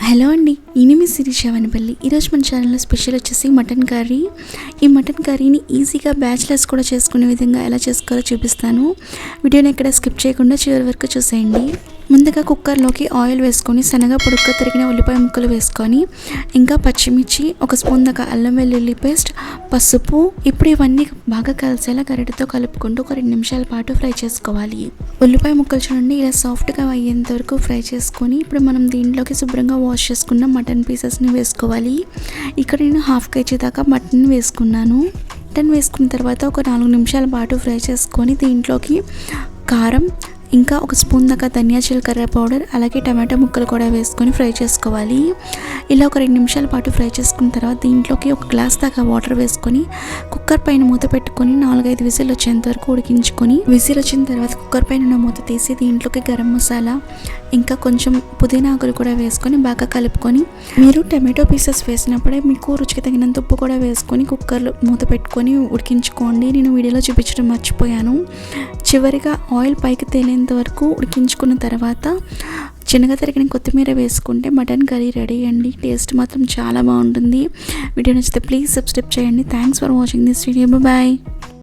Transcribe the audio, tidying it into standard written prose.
Hello అండి, నేను మీ శిరీష వనపల్లి. ఈరోజు మన ఛానల్లో స్పెషల్ వచ్చేసి మటన్ కర్రీ. ఈ మటన్ కర్రీని ఈజీగా బ్యాచిలర్స్ కూడా చేసుకునే విధంగా ఎలా చేసుకోవాలో చూపిస్తాను. వీడియోని ఎక్కడ స్కిప్ చేయకుండా చివరి వరకు చూసేయండి. ముందుగా కుక్కర్లోకి ఆయిల్ వేసుకొని సన్నగా పొడుగ్గా తరిగిన ఉల్లిపాయ ముక్కలు వేసుకొని ఇంకా పచ్చిమిర్చి, ఒక స్పూన్ దాకా అల్లం వెల్లుల్లి పేస్ట్, పసుపు. ఇప్పుడు ఇవన్నీ బాగా కలిసేలా గరిటెతో కలుపుకుంటూ ఒక 2 నిమిషాల పాటు ఫ్రై చేసుకోవాలి. ఉల్లిపాయ ముక్కలు చూడండి ఇలా సాఫ్ట్గా అయ్యేంత వరకు ఫ్రై చేసుకొని ఇప్పుడు మనం దీంట్లోకి శుభ్రంగా వాష్ చేసుకున్న మటన్ పీసెస్ని వేసుకోవాలి. ఇక్కడ నేను 1/2 kg దాకా మటన్ వేసుకున్నాను. మటన్ వేసుకున్న తర్వాత ఒక 4 నిమిషాల పాటు ఫ్రై చేసుకొని దీంట్లోకి కారం, ఇంకా ఒక స్పూన్ దాకా ధనియా జీలకర్ర పౌడర్, అలాగే టమాటో ముక్కలు కూడా వేసుకొని ఫ్రై చేసుకోవాలి. ఇలా ఒక 2 నిమిషాల పాటు ఫ్రై చేసుకున్న తర్వాత దీంట్లోకి ఒక గ్లాస్ దాకా వాటర్ వేసుకొని కుక్కర్ పైన మూత పెట్టుకొని 4-5 విజిల్ వచ్చేంత వరకు ఉడికించుకొని, విజిల్ వచ్చిన తర్వాత కుక్కర్ పైన మూత తీసి దీంట్లోకి గరం మసాలా ఇంకా కొంచెం పుదీనా ఆకులు కూడా వేసుకొని బాగా కలుపుకొని, మీరు టమాటో పీసెస్ వేసినప్పుడే మీకు రుచికి తగినంత ఉప్పు కూడా వేసుకొని కుక్కర్లో మూత పెట్టుకొని ఉడికించుకోండి. నేను వీడియోలో చూపించడం మర్చిపోయాను. చివరిగా ఆయిల్ పైకి తేలేంత వరకు ఉడికించుకున్న తర్వాత చిన్నగా తరిగిన కొత్తిమీర వేసుకుంటే మటన్ కర్రీ రెడీ అండి. టేస్ట్ మాత్రం చాలా బాగుంటుంది. వీడియో నచ్చితే ప్లీజ్ సబ్స్క్రైబ్ చేయండి. Thanks for watching this video. Bye.